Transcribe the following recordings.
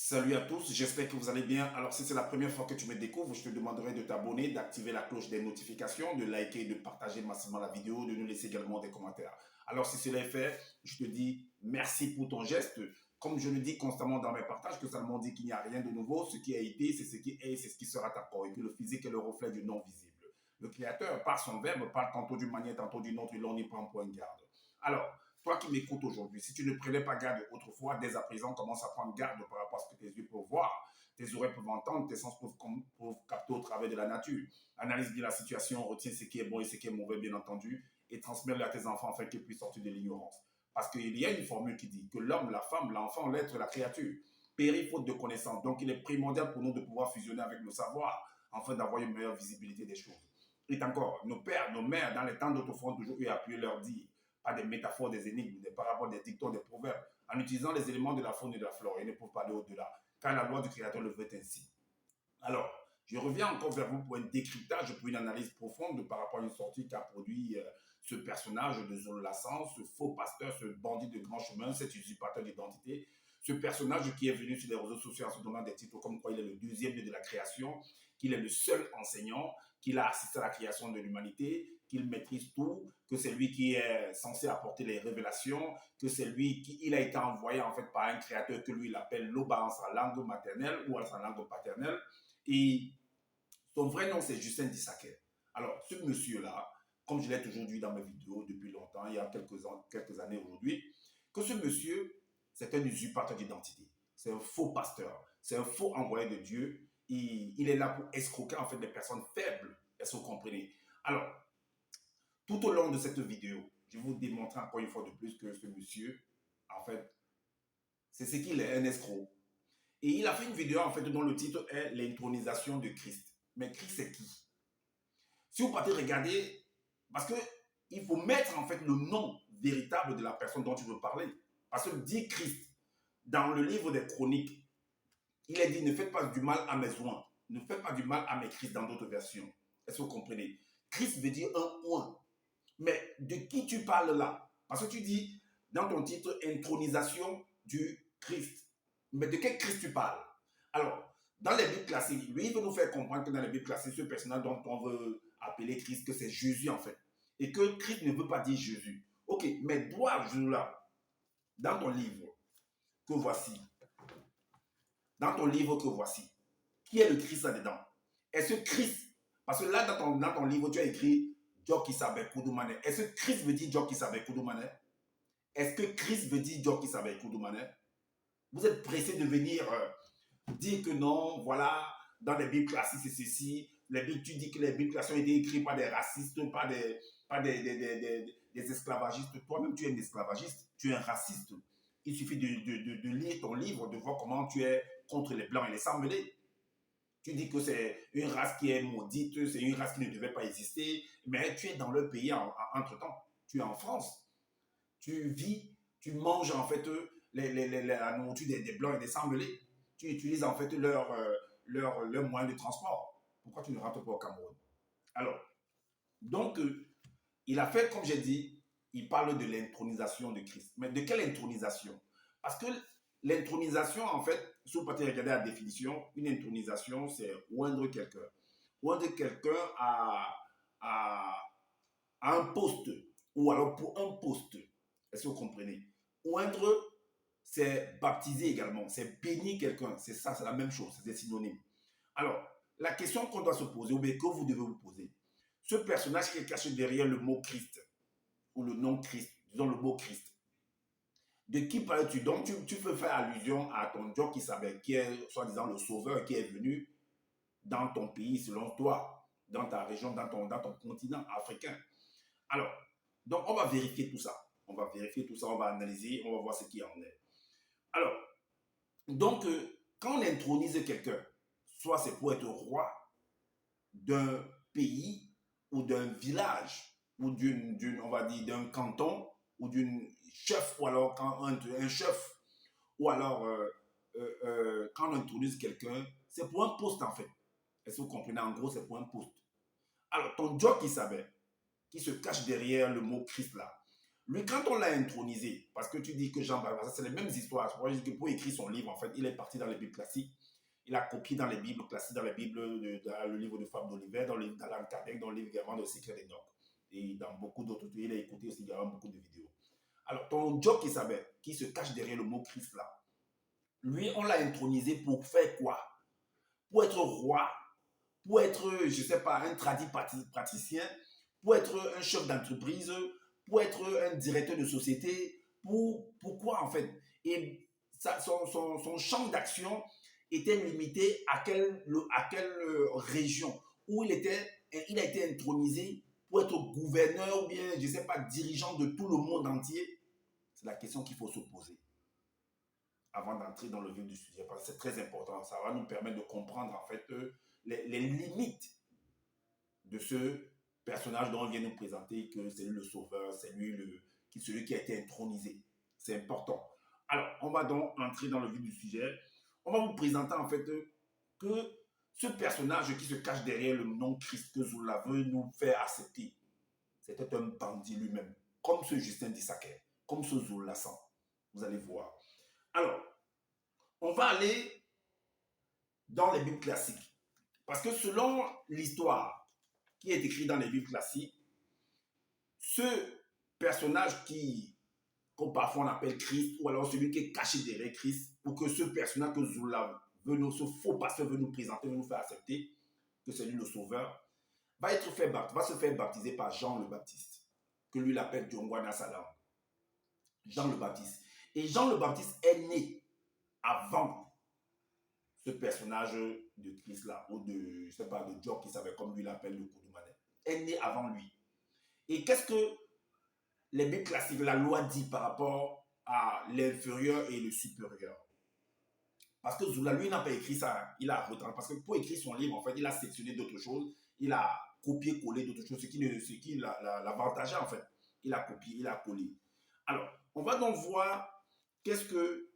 Salut à tous, j'espère que vous allez bien. Alors si c'est la première fois que tu me découvres, je te demanderai de t'abonner, d'activer la cloche des notifications, de liker, de partager massivement la vidéo, de nous laisser également des commentaires. Alors si cela est fait, je te dis merci pour ton geste. Comme je le dis constamment dans mes partages, que Salomon dit qu'il n'y a rien de nouveau, ce qui a été, c'est ce qui est, c'est ce qui sera encore. Et que le physique est le reflet du non visible. Le Créateur, par son verbe, parle tantôt d'une manière, tantôt d'une autre, et l'on n'y prend point garde. Alors, toi qui m'écoutes aujourd'hui, si tu ne prenais pas garde autrefois, dès à présent, commence à prendre garde par rapport à ce que tes yeux peuvent voir, tes oreilles peuvent entendre, tes sens peuvent capter au travers de la nature. Analyse bien la situation, retiens ce qui est bon et ce qui est mauvais, bien entendu, et transmets-le à tes enfants afin qu'ils puissent sortir de l'ignorance. Parce qu'il y a une formule qui dit que l'homme, la femme, l'enfant, l'être, la créature périt faute de connaissance. Donc, il est primordial pour nous de pouvoir fusionner avec le savoir afin d'avoir une meilleure visibilité des choses. Et encore, nos pères, nos mères, dans les temps d'autrefois, ont toujours eu à appuyer leur dire pas des métaphores, des énigmes, des paraboles, des dictons, des proverbes, en utilisant les éléments de la faune et de la flore. Ils ne peuvent pas aller au-delà, car la loi du Créateur le veut ainsi. Alors, je reviens encore vers vous pour un décryptage, pour une analyse profonde par rapport à une sortie qu'a produit ce personnage de Zolo Lassan, ce faux pasteur, ce bandit de grand chemin, cet usurpateur d'identité, ce personnage qui est venu sur les réseaux sociaux en se donnant des titres comme quoi il est le deuxième dieu de la création, qu'il est le seul enseignant, qu'il a assisté à la création de l'humanité, qu'il maîtrise tout, que c'est lui qui est censé apporter les révélations, que c'est lui qui il a été envoyé en fait par un créateur que lui il appelle Loba en sa langue maternelle ou en sa langue paternelle. Et son vrai nom c'est Justin Dissaker. Alors ce monsieur-là, comme je l'ai toujours dit dans mes vidéos depuis longtemps, il y a quelques années aujourd'hui, que ce monsieur c'est un usurpateur d'identité, c'est un faux pasteur, c'est un faux envoyé de Dieu. Il est là pour escroquer en fait des personnes faibles. Est-ce que vous comprenez? Alors, tout au long de cette vidéo, je vais vous démontrer encore une fois de plus que ce monsieur, en fait, c'est ce qu'il est, un escroc. Et il a fait une vidéo, en fait, dont le titre est l'intronisation de Christ. Mais Christ, c'est qui? Si vous partez regarder, parce que il faut mettre, en fait, le nom véritable de la personne dont tu veux parler. Parce que dit Christ, dans le livre des Chroniques, il est dit, ne faites pas du mal à mes oins, ne faites pas du mal à mes Christ dans d'autres versions. Est-ce que vous comprenez? Christ veut dire un oint. Mais de qui tu parles là? Parce que tu dis dans ton titre intronisation du Christ. Mais de quel Christ tu parles? Alors, dans les Bibles classiques, lui, il veut nous faire comprendre que dans les Bibles classiques, ce personnage dont on veut appeler Christ, que c'est Jésus en fait. Et que Christ ne veut pas dire Jésus. Ok, mais dois-je là, dans ton livre que voici, dans ton livre que voici, qui est le Christ là-dedans? Est-ce Christ? Parce que là, dans ton livre, tu as écrit Joki Sabe Koudoumane. Est-ce que Christ veut dire Joki Sabe Koudoumane? Est-ce que Christ veut dire Joki Sabe Koudoumane? Vous êtes pressé de venir dire que non, voilà, dans les Bibles classiques, c'est ceci. Les Bibles, tu dis que les Bibles classiques ont été écrites par des racistes, pas des esclavagistes. Toi-même, tu es un esclavagiste, tu es un raciste. Il suffit de lire ton livre, de voir comment tu es contre les Blancs et les Sang-Mêlés. Tu dis que c'est une race qui est maudite, c'est une race qui ne devait pas exister, mais tu es dans le pays entre-temps. Tu es en France. Tu vis, tu manges en fait la nourriture des Blancs et des Sang-Mêlés. Tu utilises en fait leur moyen de transport. Pourquoi tu ne rentres pas au Cameroun? Alors, donc, il a fait, comme j'ai dit, il parle de l'intronisation de Christ. Mais de quelle intronisation? Parce que l'intronisation, en fait, si vous partez regarder la définition, une intronisation, c'est oindre quelqu'un. Oindre quelqu'un à, à un poste, ou alors pour un poste. Est-ce que vous comprenez? Oindre, c'est baptiser également, c'est bénir quelqu'un. C'est ça, c'est la même chose, c'est des synonymes. Alors, la question qu'on doit se poser, ou bien que vous devez vous poser, ce personnage qui est caché derrière le mot Christ, ou le nom Christ, disons le mot Christ, de qui parles-tu? Donc, tu peux faire allusion à ton Dieu qui est soi-disant le sauveur qui est venu dans ton pays, selon toi, dans ta région, dans ton continent africain. Alors, donc on va vérifier tout ça. On va vérifier tout ça, on va analyser, on va voir ce qui en est. Alors, donc, quand on intronise quelqu'un, soit c'est pour être roi d'un pays ou d'un village, ou on va dire, d'un canton, ou d'une chef, ou alors quand un chef, ou alors quand on introduise quelqu'un, c'est pour un poste en fait. Est-ce que vous comprenez? En gros, c'est pour un poste. Alors, ton Dieu qui savait, qui se cache derrière le mot Christ là, Lui, quand on l'a intronisé, parce que tu dis que Jean-Baptiste, c'est les mêmes histoires. Je crois que pour écrire son livre, en fait, il est parti dans les Bibles classiques. Il a copié dans les Bibles classiques, dans les Bibles, dans le livre de Femme d'Olivet, dans le livre d'Alan Kardec, dans le livre également de Secret des Nocs. Et dans beaucoup d'autres, il a écouté aussi également beaucoup de vidéos. Alors, ton Job qui savait, qui se cache derrière le mot Christ là, lui, on l'a intronisé pour faire quoi? Pour être roi, pour être, je ne sais pas, un tradit praticien, pour être un chef d'entreprise, pour être un directeur de société, pourquoi en fait? Et son champ d'action était limité à quelle région où il a été intronisé pour être gouverneur ou bien, je ne sais pas, dirigeant de tout le monde entier. C'est la question qu'il faut se poser avant d'entrer dans le vif du sujet, parce que c'est très important. Ça va nous permettre de comprendre en fait les limites de ce personnage dont on vient nous présenter, que c'est lui le sauveur, c'est lui celui qui a été intronisé. C'est important. Alors, on va donc entrer dans le vif du sujet. On va vous présenter en fait que ce personnage qui se cache derrière le nom Christ que Zola veut nous faire accepter, c'était un bandit lui-même, comme ce Justin d'Issaquer, comme ce Zola San. Vous allez voir. Alors, on va aller dans les Bibles classiques. Parce que selon l'histoire qui est écrite dans les Bibles classiques, ce personnage comme parfois on appelle Christ, ou alors celui qui est caché derrière Christ, pour que ce personnage que Zola veut ce faux pasteur veut nous présenter, veut nous faire accepter, que c'est lui le sauveur, va se faire baptiser par Jean le Baptiste, que lui l'appelle Djongwana Salam. Jean le Baptiste. Et Jean le Baptiste est né avant ce personnage de Christ là, ou de, je sais pas, de Job qui savait comme lui l'appelle le Koudoumane, est né avant lui. Et qu'est-ce que les Bibles classiques, la loi dit par rapport à l'inférieur et le supérieur? Parce que Zola, lui, n'a pas écrit ça, il a retranché. Parce que pour écrire son livre, en fait, il a sectionné d'autres choses, il a copié-collé d'autres choses, ce qui l'avantageait, en fait. Il a copié, il a collé. Alors, on va donc voir qu'est-ce que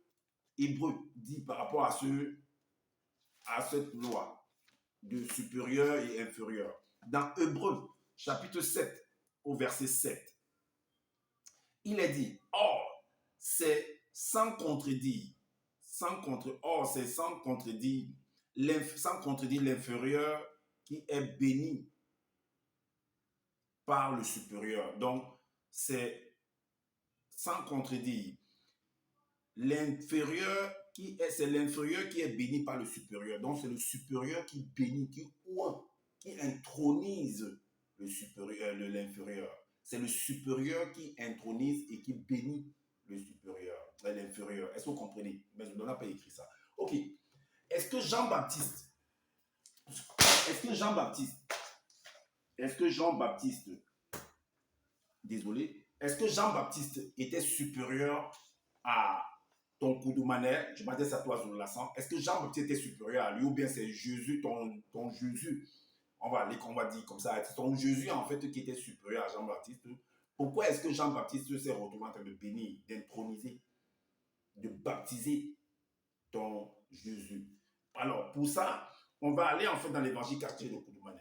Hébreu dit par rapport à cette loi de supérieur et inférieur. Dans Hébreu, chapitre 7, au verset 7, il est dit, or, c'est sans contredire, c'est sans contredire l'inférieur qui est béni par le supérieur. Donc, c'est sans contredire c'est l'inférieur qui est béni par le supérieur. Donc, c'est le supérieur qui bénit, qui intronise le supérieur, l'inférieur. C'est le supérieur qui intronise et qui bénit le supérieur, l'inférieur. Est-ce que vous comprenez? Mais je n'ai pas écrit ça. Ok. Est-ce que Jean-Baptiste était supérieur à ton Koudoumane? Je m'adresse à toi, Zoulasan. Est-ce que Jean-Baptiste était supérieur à lui ou bien c'est Jésus, ton Jésus? On va dire comme ça, c'est ton Jésus en fait qui était supérieur à Jean-Baptiste. Pourquoi est-ce que Jean-Baptiste s'est retrouvé en train de bénir, d'introniser, de baptiser ton Jésus? Alors, pour ça, on va aller en fait dans l'évangile quartier de Koudoumane.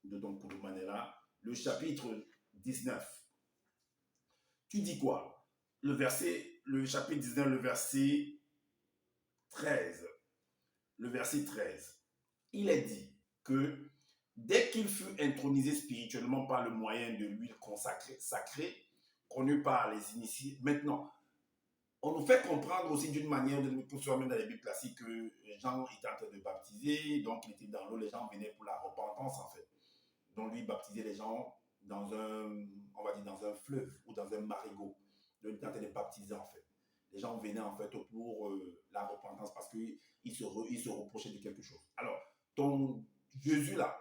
De ton Koudoumane là, le chapitre 19. Tu dis quoi? Le chapitre 19, le verset 13. Le verset 13. Il est dit que dès qu'il fut intronisé spirituellement par le moyen de l'huile sacrée, connue par les initiés. Maintenant, on nous fait comprendre aussi d'une manière, pour soi-même dans les Bibles classiques, que Jean était en train de baptiser, donc il était dans l'eau, les gens venaient pour la repentance en fait. Donc lui baptisait les gens dans un fleuve ou dans un marigot. Donc il était en train de baptiser en fait. Les gens venaient en fait pour la repentance parce qu'ils se reprochaient de quelque chose. Alors, ton Jésus là,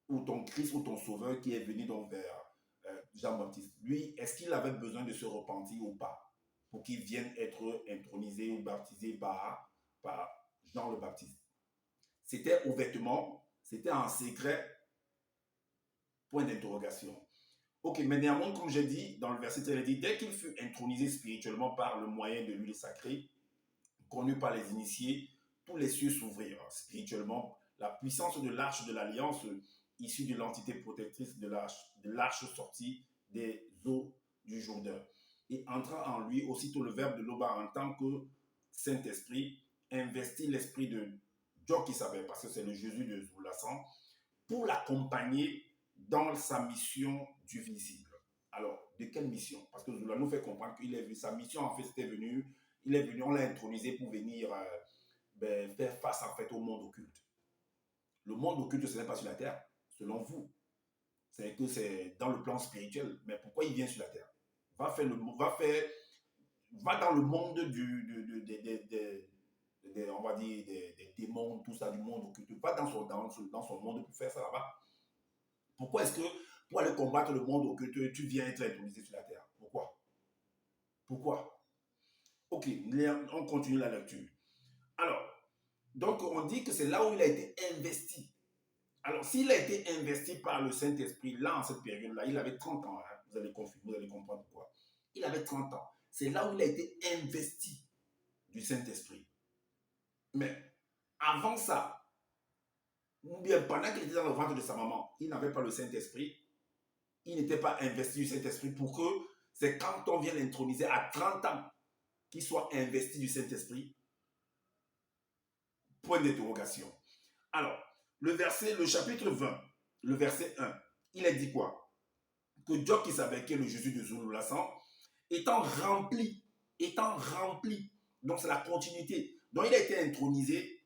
ou ton Christ ou ton Sauveur qui est venu donc vers Jean-Baptiste, lui, est-ce qu'il avait besoin de se repentir ou pas pour qu'il vienne être intronisé ou baptisé par Jean le Baptiste? C'était ouvertement, c'était en secret, point d'interrogation. Ok, mais néanmoins, comme j'ai dit, dans le verset, il dit, dès qu'il fut intronisé spirituellement par le moyen de l'huile sacrée, connu par les initiés, tous les cieux s'ouvrirent spirituellement. La puissance de l'arche de l'alliance, issue de l'entité protectrice de l'arche sortie des eaux du Jourdain. Et entra en lui aussitôt le verbe de Loba en tant que Saint-Esprit, investit l'esprit de Djokisabé, parce que c'est le Jésus de Zoulassan, pour l'accompagner dans sa mission du visible. Alors, de quelle mission? Parce que Zoula nous fait comprendre qu'il est vu, sa mission en fait c'était venu, il est venu, on l'a intronisé pour venir faire face en fait au monde occulte. Le monde occulte, ce n'est pas sur la terre, selon vous. C'est que c'est dans le plan spirituel. Mais pourquoi il vient sur la terre? Va dans le monde on va dire, des démons, tout ça, du monde occulte. Va dans son monde pour faire ça là-bas. Pourquoi est-ce que pour aller combattre le monde occulte, tu viens être intronisé sur la terre? Pourquoi? Pourquoi? Ok, on continue la lecture. Alors, donc on dit que c'est là où il a été investi. Alors, s'il a été investi par le Saint-Esprit, là, en cette période-là, il avait 30 ans. Hein, vous allez comprendre pourquoi. Il avait 30 ans. C'est là où il a été investi du Saint-Esprit. Mais avant ça, ou bien pendant qu'il était dans le ventre de sa maman, il n'avait pas le Saint-Esprit. Il n'était pas investi du Saint-Esprit pour que c'est quand on vient l'introniser à 30 ans qu'il soit investi du Saint-Esprit. Point d'interrogation. Alors, le chapitre 20, le verset 1, il a dit quoi? Que Dieu qui savait que le Jésus de Zouloulassan, étant rempli, donc c'est la continuité. Donc il a été intronisé,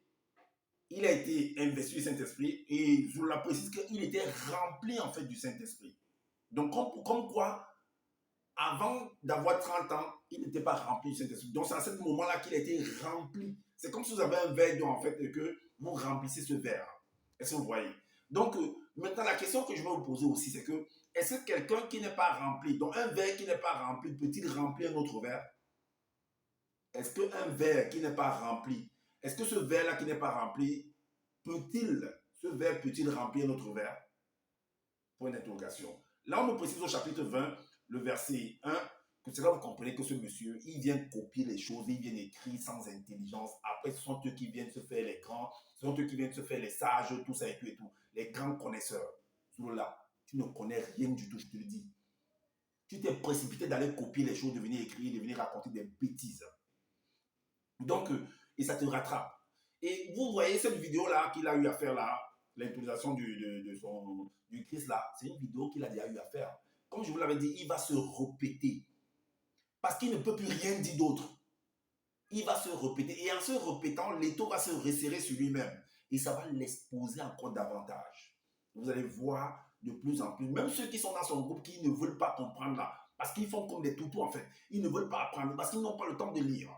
il a été investi du Saint-Esprit, et Zoula précise qu'il était rempli en fait du Saint-Esprit. Donc comme quoi, avant d'avoir 30 ans, il n'était pas rempli du Saint-Esprit. Donc c'est à ce moment-là qu'il a été rempli. C'est comme si vous avez un verre d'eau en fait et que vous remplissez ce verre. Est-ce que vous voyez? Donc maintenant la question que je vais vous poser aussi, c'est que est-ce que quelqu'un qui n'est pas rempli, donc un verre qui n'est pas rempli, peut-il remplir un autre verre? Est-ce qu'un verre qui n'est pas rempli, est-ce que ce verre-là qui n'est pas rempli, ce verre peut-il remplir notre verre? Point d'interrogation. Là, on nous précise au chapitre 20, le verset 1, que c'est là que vous comprenez que ce monsieur, il vient copier les choses, il vient écrire sans intelligence. Après, ce sont eux qui viennent se faire les grands, ce sont eux qui viennent se faire les sages, tout ça et tout et tout. Les grands connaisseurs. Là, tu ne connais rien du tout, je te le dis. Tu t'es précipité d'aller copier les choses, de venir écrire, de venir raconter des bêtises. Donc, et ça te rattrape. Et vous voyez cette vidéo-là qu'il a eu à faire là, l'intronisation du Christ là, c'est une vidéo qu'il a déjà eu à faire. Comme je vous l'avais dit, il va se répéter. Parce qu'il ne peut plus rien dire d'autre. Il va se répéter. Et en se répétant, l'étau va se resserrer sur lui-même. Et ça va l'exposer encore davantage. Vous allez voir de plus en plus. Même ceux qui sont dans son groupe qui ne veulent pas comprendre là. Parce qu'ils font comme des toutous en fait. Ils ne veulent pas apprendre. Parce qu'ils n'ont pas le temps de lire.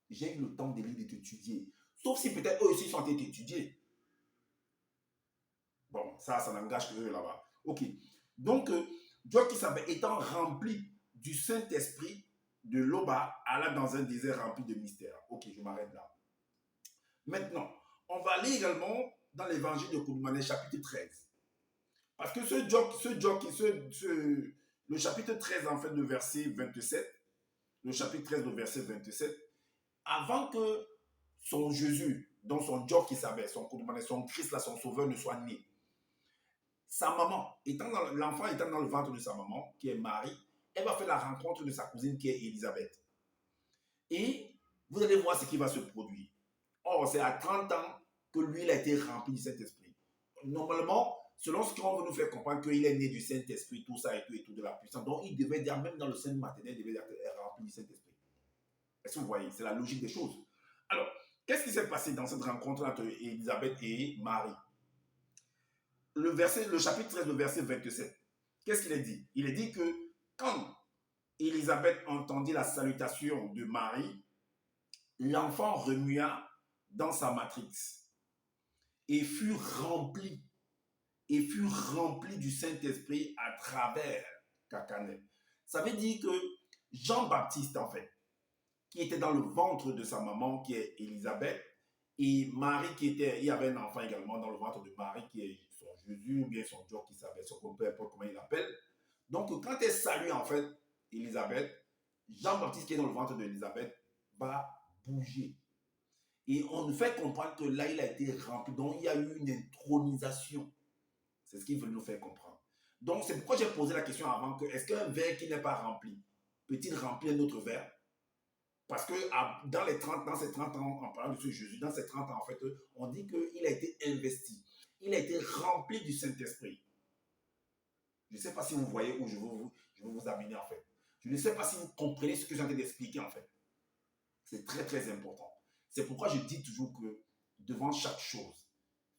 J'ai eu le temps de lire, d'étudier. Sauf si peut-être eux aussi sont étudiés. Bon, ça n'engage que eux là-bas. Ok. Donc, Dieu qui savait, étant rempli du Saint-Esprit, de Loba, alla dans un désert rempli de mystères. Ok, je m'arrête là. Maintenant, on va aller également dans l'évangile de Koudoumane, chapitre 13. Parce que le chapitre 13, en fait, de verset 27, le chapitre 13, de verset 27, avant que son Jésus, dont son Dieu qui savait, son Christ, là, son sauveur, ne soit né, sa maman, l'enfant étant dans le ventre de sa maman, qui est Marie, elle va faire la rencontre de sa cousine qui est Élisabeth. Et vous allez voir ce qui va se produire. Or, c'est à 30 ans que lui, il a été rempli du Saint-Esprit. Normalement, selon ce qu'on veut nous faire comprendre, qu'il est né du Saint-Esprit, tout ça et tout, de la puissance. Donc, il devait dire, même dans le sein maternel, il devait être rempli du Saint-Esprit. Est-ce que vous voyez? C'est la logique des choses. Alors, qu'est-ce qui s'est passé dans cette rencontre entre Élisabeth et Marie? Le chapitre 13, le verset 27. Qu'est-ce qu'il a dit? Il a dit que quand Élisabeth entendit la salutation de Marie, l'enfant remua dans sa matrice et fut rempli du Saint-Esprit à travers Cacanet. Ça veut dire que Jean-Baptiste, en fait, qui était dans le ventre de sa maman, qui est Élisabeth, et Marie, il y avait un enfant également dans le ventre de Marie, qui est son Jésus, ou bien son Dieu, qui savait, peu importe comment il l'appelle. Donc, quand elle salue, en fait, Élisabeth, Jean-Baptiste, qui est dans le ventre d'Élisabeth, va bouger. Et on nous fait comprendre que là, il a été rempli. Donc, il y a eu une intronisation. C'est ce qu'il veut nous faire comprendre. Donc, c'est pourquoi j'ai posé la question avant que est-ce qu'un verre qui n'est pas rempli peut-il remplir un autre verre? Parce que dans ces 30 ans, en parlant de ce Jésus, dans ces 30 ans, en fait, on dit qu'il a été investi. Il a été rempli du Saint-Esprit. Je ne sais pas si vous voyez où je veux vous amener, en fait. Je ne sais pas si vous comprenez ce que j'ai envie d'expliquer, en fait. C'est très, très important. C'est pourquoi je dis toujours que devant chaque chose,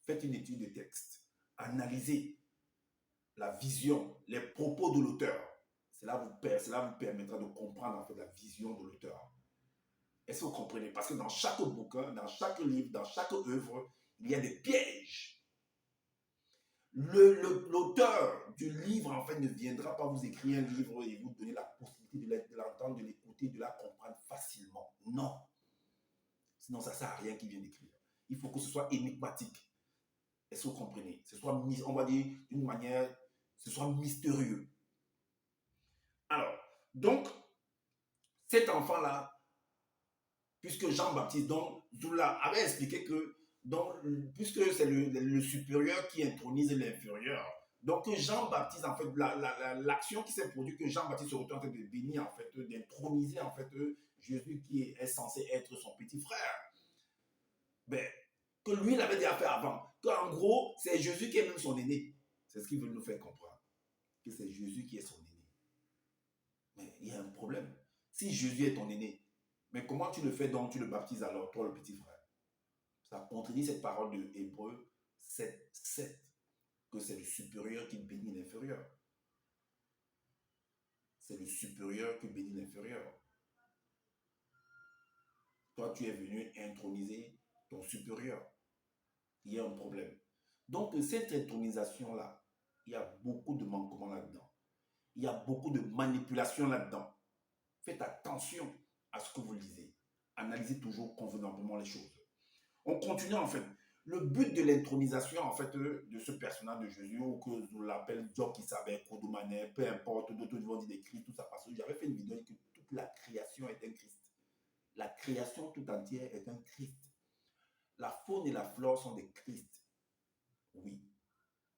faites une étude de texte. Analysez la vision, les propos de l'auteur. Cela vous permettra de comprendre en fait la vision de l'auteur. Est-ce que vous comprenez? Parce que dans chaque bouquin, dans chaque livre, dans chaque œuvre, il y a des pièges. L'auteur du livre, en fait, ne viendra pas vous écrire un livre et vous donner la possibilité de l'entendre, de l'écouter, de la comprendre facilement. Non. Sinon, ça ne sert à rien qu'il vienne d'écrire. Il faut que ce soit énigmatique. Est-ce que vous comprenez? Ce soit, on va dire, d'une manière, ce soit mystérieux. Alors, donc, cet enfant-là, puisque Jean-Baptiste, donc, Zoula avait expliqué que, donc, puisque c'est le supérieur qui intronise l'inférieur, donc Jean-Baptiste, en fait, l'action qui s'est produite, que Jean-Baptiste se retrouve en train de bénir, en fait, d'introniser, en fait, Jésus qui est censé être son petit frère, ben, que lui, il avait déjà fait avant. Qu'en gros, c'est Jésus qui est même son aîné. C'est ce qu'il veut nous faire comprendre. Que c'est Jésus qui est son aîné. Mais il y a un problème. Si Jésus est ton aîné, mais comment tu le fais donc, tu le baptises alors, toi le petit frère? Ça contredit cette parole de Hébreu 7, 7, que c'est le supérieur qui bénit l'inférieur. C'est le supérieur qui bénit l'inférieur. Toi, tu es venu introniser ton supérieur. Il y a un problème. Donc, cette intronisation-là, il y a beaucoup de manquements là-dedans. Il y a beaucoup de manipulations là-dedans. Faites attention à ce que vous lisez. Analysez toujours convenablement les choses. On continue en fait. Le but de l'intronisation en fait de ce personnage de Jésus, ou que vous l'appelez Dieu qui savait, Kodoumané, peu importe, d'autres vont dire des Christ, tout ça, parce que j'avais fait une vidéo que toute la création est un Christ. La création tout entière est un Christ. La faune et la flore sont des Christ. Oui,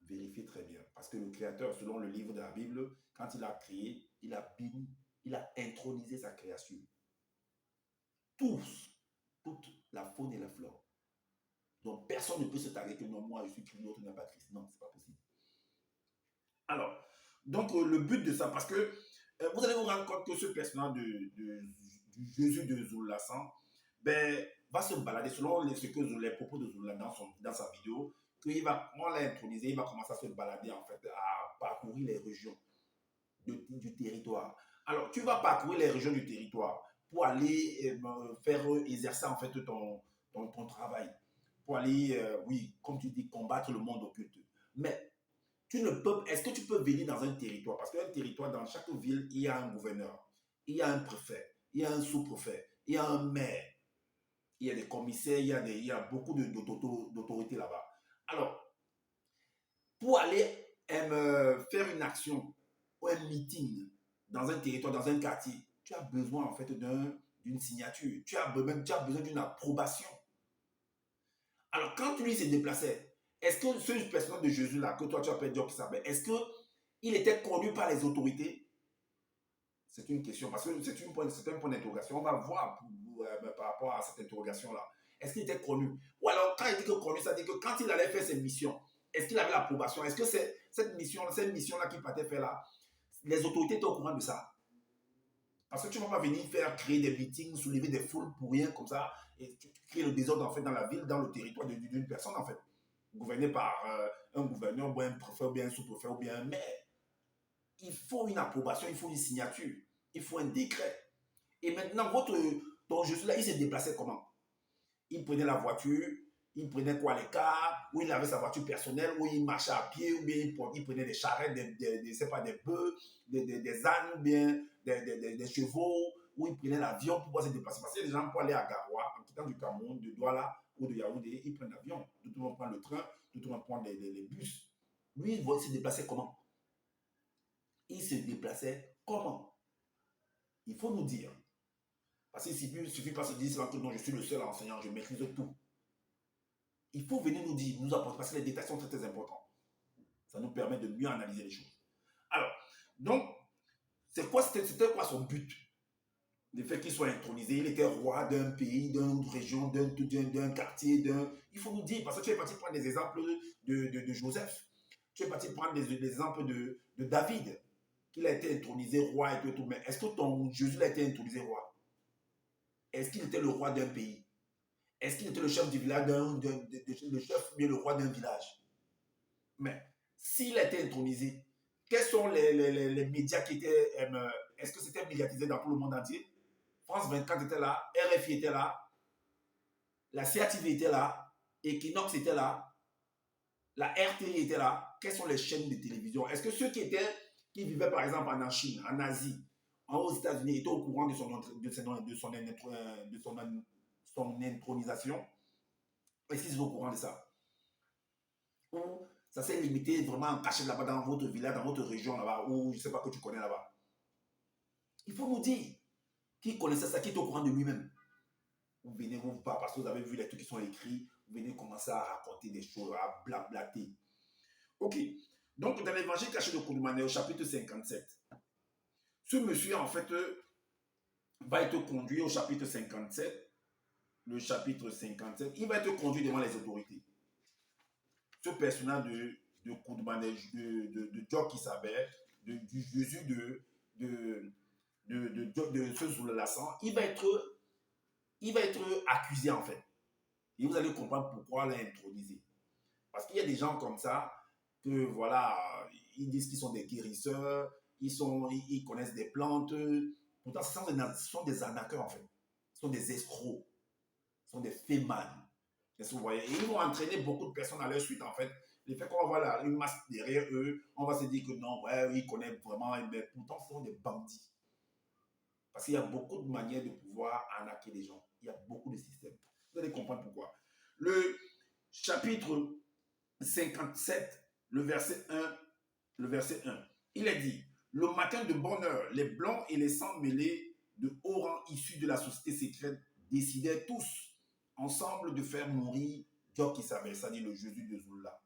vérifiez très bien. Parce que le Créateur, selon le livre de la Bible, quand il a créé, il a béni, il a intronisé sa création. Tous, toute la faune et la flore. Donc personne ne peut se taguer que non, moi je suis Christ, l'autre n'est pas Christ. Non, c'est pas possible. Alors, donc le but de ça, parce que vous allez vous rendre compte que ce personnage du Jésus de Zoulassan, ben, va se balader selon les propos de Zoula dans sa vidéo, on l'a intronisé, il va commencer à se balader en fait, à parcourir les régions du territoire. Alors, tu vas parcourir les régions du territoire pour aller faire exercer en fait ton travail, pour aller, oui, comme tu dis, combattre le monde occulte. Mais tu ne peux, est-ce que tu peux venir dans un territoire? Parce qu'un territoire, dans chaque ville, il y a un gouverneur, il y a un préfet, il y a un sous-préfet, il y a un maire, il y a des commissaires, il y a beaucoup d'autorités là-bas. Alors, pour aller faire une action ou un meeting dans un territoire, dans un quartier, tu as besoin en fait d'une signature, tu as besoin d'une approbation. Alors, quand lui s'est déplacé, est-ce que ce personnage de Jésus-là, que toi tu appelles Dieu qui savait, est-ce qu'il était connu par les autorités? C'est une question, parce que c'est un point d'interrogation. On va voir par rapport à cette interrogation-là. Est-ce qu'il était connu? Ou alors, quand il dit que connu, ça dit que quand il allait faire ses missions, est-ce qu'il avait l'approbation? Est-ce que cette mission-là qu'il partait faire là, les autorités étaient au courant de ça? Parce que tu ne vas pas venir créer des meetings, soulever des foules pour rien comme ça, et tu crées le désordre en fait dans la ville, dans le territoire d'une personne en fait, gouverné par un gouverneur, ou un préfet, ou bien un sous-préfet, ou bien un maire. Il faut une approbation, il faut une signature, il faut un décret. Et maintenant, ton Jésus là, il s'est déplacé comment? Il prenait la voiture, il prenait quoi, les cars, ou il avait sa voiture personnelle, ou il marchait à pied, ou bien il prenait des charrettes, des bœufs, des ânes, ou bien des chevaux, ou il prenait l'avion pour pouvoir se déplacer. Parce que les gens pour aller à Garoua, en quittant du Cameroun, de Douala ou de Yaoundé, ils prennent l'avion. D'autres vont prendre le train, d'autres vont prendre les bus. Lui, il se déplacer comment? Il se déplaçait comment? Il faut nous dire. Parce qu'il ne suffit pas de se dire que non, je suis le seul enseignant, je maîtrise tout. Il faut venir nous dire, nous apporter, parce que les détails sont très, très importants. Ça nous permet de mieux analyser les choses. Alors, donc, c'était quoi son but? Le fait qu'il soit intronisé, il était roi d'un pays, d'une région, d'un quartier, Il faut nous dire, parce que tu es parti prendre des exemples de Joseph. Tu es parti prendre des exemples de David, qu'il a été intronisé roi et tout. Mais est-ce que ton Jésus a été intronisé roi? Est-ce qu'il était le roi d'un pays? Est-ce qu'il était le chef du village, le chef, bien le roi d'un village? Mais s'il a été intronisé, quels sont les médias qui étaient. Est-ce que c'était médiatisé dans tout le monde entier? France 24 était là, RFI était là, la CATV était là, Equinox était là, la RTI était là. Quelles sont les chaînes de télévision? Est-ce que ceux qui vivaient par exemple en Chine, en Asie, aux États-Unis étaient au courant son intronisation? Est-ce qu'ils sont au courant de ça? Ou ça s'est limité vraiment en caché là-bas dans votre village, dans votre région là-bas, ou je ne sais pas que tu connais là-bas? Il faut nous dire qui connaissait ça, qui est au courant de lui-même. Vous venez vous pas parce que vous avez vu les trucs qui sont écrits, vous venez commencer à raconter des choses, à blablater. Ok. Donc, dans l'évangile caché de Koudoumané, au chapitre 57, ce monsieur, en fait, va être conduit au chapitre 57. Le chapitre 57, il va être conduit devant les autorités. Ce personnage de Koudoumané, de Djok Isabel, du Jésus de ce Zoulassan, il va être accusé, en fait. Et vous allez comprendre pourquoi l'a intronisé. Parce qu'il y a des gens comme ça que, voilà, ils disent qu'ils sont des guérisseurs, ils connaissent des plantes. Pourtant, ce sont des arnaqueurs, en fait. Ce sont des escrocs. Ce sont des fémans. Est-ce que vous voyez? Et ils vont entraîner beaucoup de personnes à leur suite, en fait. Le fait qu'on va voir là, une masse derrière eux, on va se dire que non, ouais, ils connaissent vraiment, mais pourtant, ce sont des bandits. Parce qu'il y a beaucoup de manières de pouvoir arnaquer les gens. Il y a beaucoup de systèmes. Vous allez comprendre pourquoi. Le chapitre 57, le verset 1, il est dit, le matin de bonne heure, les blancs et les sangs mêlés de haut rang issus de la société secrète décidaient tous ensemble de faire mourir Djok Isabel, c'est-à-dire le Jésus de Zoula.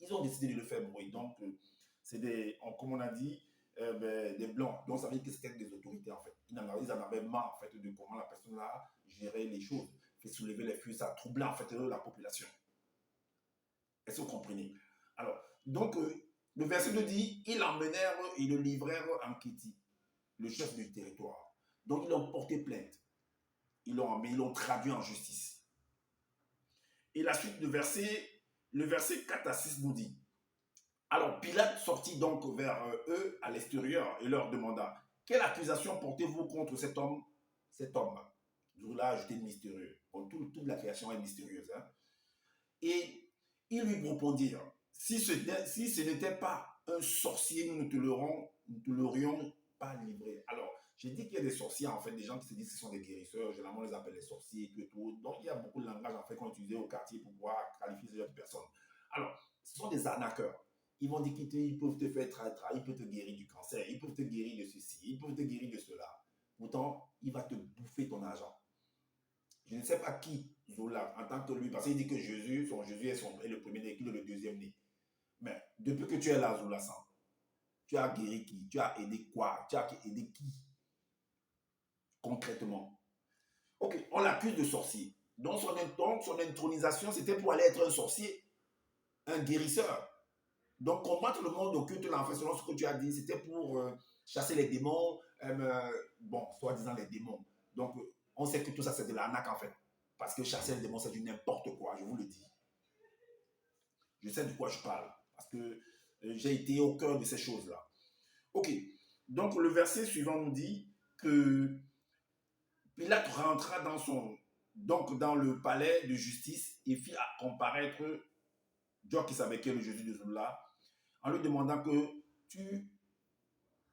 Ils ont décidé de le faire mourir. Donc, c'est comme on a dit, des blancs. Donc, ça veut dire que c'était des autorités, en fait. Ils en avaient marre, en fait, de comment la personne-là gérait les choses, fait soulever les flux, ça troublait, en fait, la population. Est-ce que vous comprenez? Alors, donc, le verset 2 dit, ils l'emmenèrent et le livrèrent en Kéti, le chef du territoire. Donc, ils l'ont porté plainte. Ils l'ont traduit en justice. Et la suite, le verset 4 à 6 nous dit, alors Pilate sortit donc vers eux à l'extérieur et leur demanda, quelle accusation portez-vous contre cet homme? Cet homme. Je l'ai ajouté mystérieux. Bon, toute la création est mystérieuse. Hein? Et ils lui répondirent, si ce n'était pas un sorcier, nous ne te l'aurions pas livré. Alors, j'ai dit qu'il y a des sorciers, en fait, des gens qui se disent que ce sont des guérisseurs, généralement on les appelle les sorciers, et tout. Donc, il y a beaucoup de langage, en fait, qu'on utilisait au quartier pour pouvoir qualifier ces autres personnes. Alors, ce sont des arnaqueurs. Ils vont dire qu'ils peuvent te faire trahir, ils peuvent te guérir du cancer, ils peuvent te guérir de ceci, ils peuvent te guérir de cela. Pourtant, il va te bouffer ton argent. Je ne sais pas qui, Zola, en tant que lui, parce qu'il dit que Jésus est le premier-né, qu'il est le deuxième-né. Mais depuis que tu es là, Zola, tu as guéri qui? Tu as aidé quoi? Tu as aidé qui? Concrètement. Ok, on l'accuse de sorcier. Donc son intronisation, c'était pour aller être un sorcier, un guérisseur. Donc combattre le monde occulte, en fait, selon ce que tu as dit, c'était pour chasser les démons, bon, soi-disant les démons. Donc on sait que tout ça, c'est de l'arnaque, en fait. Parce que chasser les démons, c'est du n'importe quoi, je vous le dis. Je sais de quoi je parle. Parce que j'ai été au cœur de ces choses-là. Ok. Donc, le verset suivant nous dit que Pilate rentra dans le palais de justice et fit comparaître Djok qui savait le Jésus de Zoula en lui demandant que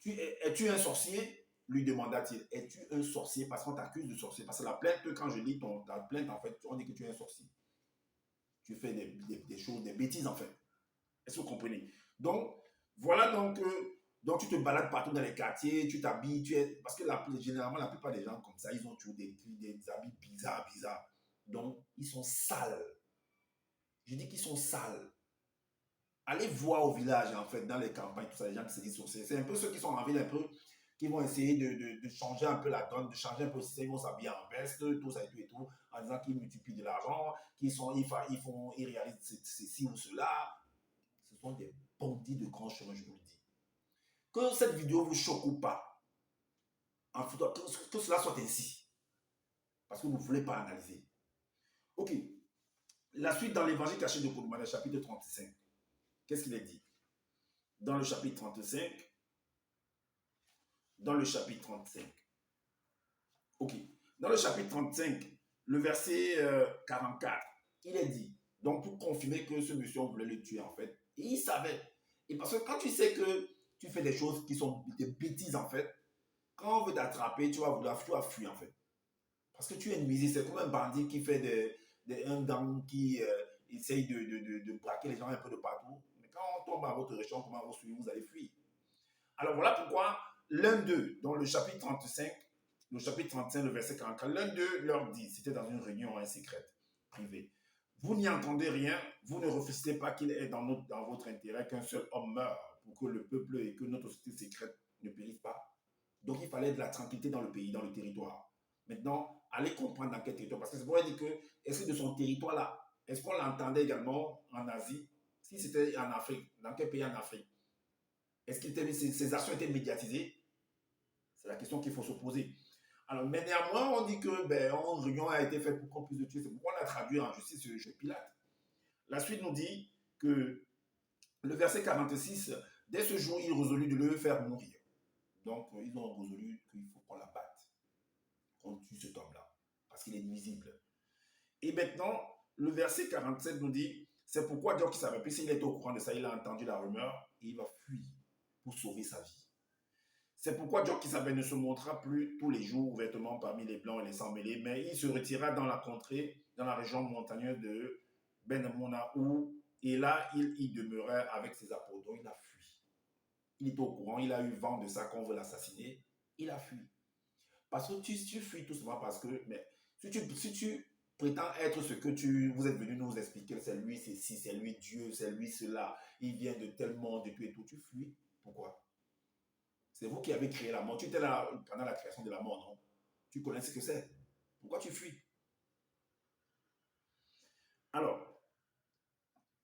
es-tu un sorcier? Lui demanda-t-il. Es-tu un sorcier? Parce qu'on t'accuse de sorcier. Parce que la plainte, quand je lis ta plainte, en fait, on dit que tu es un sorcier. Tu fais des choses, des bêtises, en fait. Est-ce que vous comprenez? Donc, voilà donc tu te balades partout dans les quartiers, tu t'habilles, parce que généralement, la plupart des gens comme ça, ils ont toujours des habits bizarres. Donc, ils sont sales. Je dis qu'ils sont sales. allez voir au village, en fait, dans les campagnes, tout ça, les gens qui se disent sorciers. C'est un peu ceux qui sont en ville, un peu, qui vont essayer de changer un peu la donne, de changer un peu le système. Ils vont s'habiller en veste, tout ça et tout, en disant qu'ils multiplient de l'argent, ils réalisent ceci ou cela. Ce sont des bandits de grand chemin, je vous le dis. Que cette vidéo vous choque ou pas, en fait, que cela soit ainsi, parce que vous ne voulez pas analyser. Ok, la suite dans l'évangile caché de Kouroumane, chapitre 35. Qu'est-ce qu'il est dit? Dans le chapitre 35, dans le chapitre 35. Ok. Dans le chapitre 35, le verset 44, il est dit, donc pour confirmer que ce monsieur voulait le tuer en fait, et il savait. Et parce que quand tu sais que tu fais des choses qui sont des bêtises en fait, quand on veut t'attraper, tu vas fuir en fait. Parce que tu es une nuisible, c'est comme un bandit qui fait un gang qui essaye de braquer les gens un peu de partout. Mais quand on tombe à votre région, comment vous suivez, vous allez fuir. Alors voilà pourquoi l'un d'eux, dans le chapitre 35, le verset 44, l'un d'eux leur dit, c'était dans une réunion secrète, privée, vous n'y entendez rien, vous ne refusez pas qu'il est dans votre intérêt qu'un seul homme meure pour que le peuple et que notre société secrète ne périssent pas. Donc il fallait de la tranquillité dans le pays, dans le territoire. Maintenant, allez comprendre dans quel territoire, parce que c'est pour dire que, est-ce que de son territoire-là, est-ce qu'on l'entendait également en Asie? Si c'était en Afrique, dans quel pays en Afrique? Est-ce que ces actions étaient médiatisées? C'est la question qu'il faut se poser. Alors, mais néanmoins, on dit que une réunion a été faite pour qu'on puisse le tuer. C'est pourquoi on a traduit en justice chez Pilate. La suite nous dit que le verset 46, dès ce jour, il résolut de le faire mourir. Donc, ils ont résolu qu'il faut qu'on la batte, qu'on tue cet homme-là, parce qu'il est nuisible. Et maintenant, le verset 47 nous dit, c'est pourquoi Dieu qui savait, puisqu'il est au courant de ça, il a entendu la rumeur, et il va fuir pour sauver sa vie. C'est pourquoi Job Kisabé ne se montra plus tous les jours ouvertement parmi les blancs et les sans-mêlés, mais il se retira dans la contrée, dans la région montagneuse de Ben-Monaou, et là, il y demeurait avec ses apôtres. Donc, il a fui. Il est au courant, il a eu vent de ça qu'on veut l'assassiner, il a fui. Parce que tu fuis tout simplement parce que, mais si tu prétends être ce que vous êtes venu nous expliquer, c'est lui, c'est ci, c'est lui Dieu, c'est lui cela, il vient de tel monde et tout, tu fuis. Pourquoi? C'est vous qui avez créé la mort. Tu étais là pendant la création de la mort, non? Tu connais ce que c'est. Pourquoi tu fuis? Alors,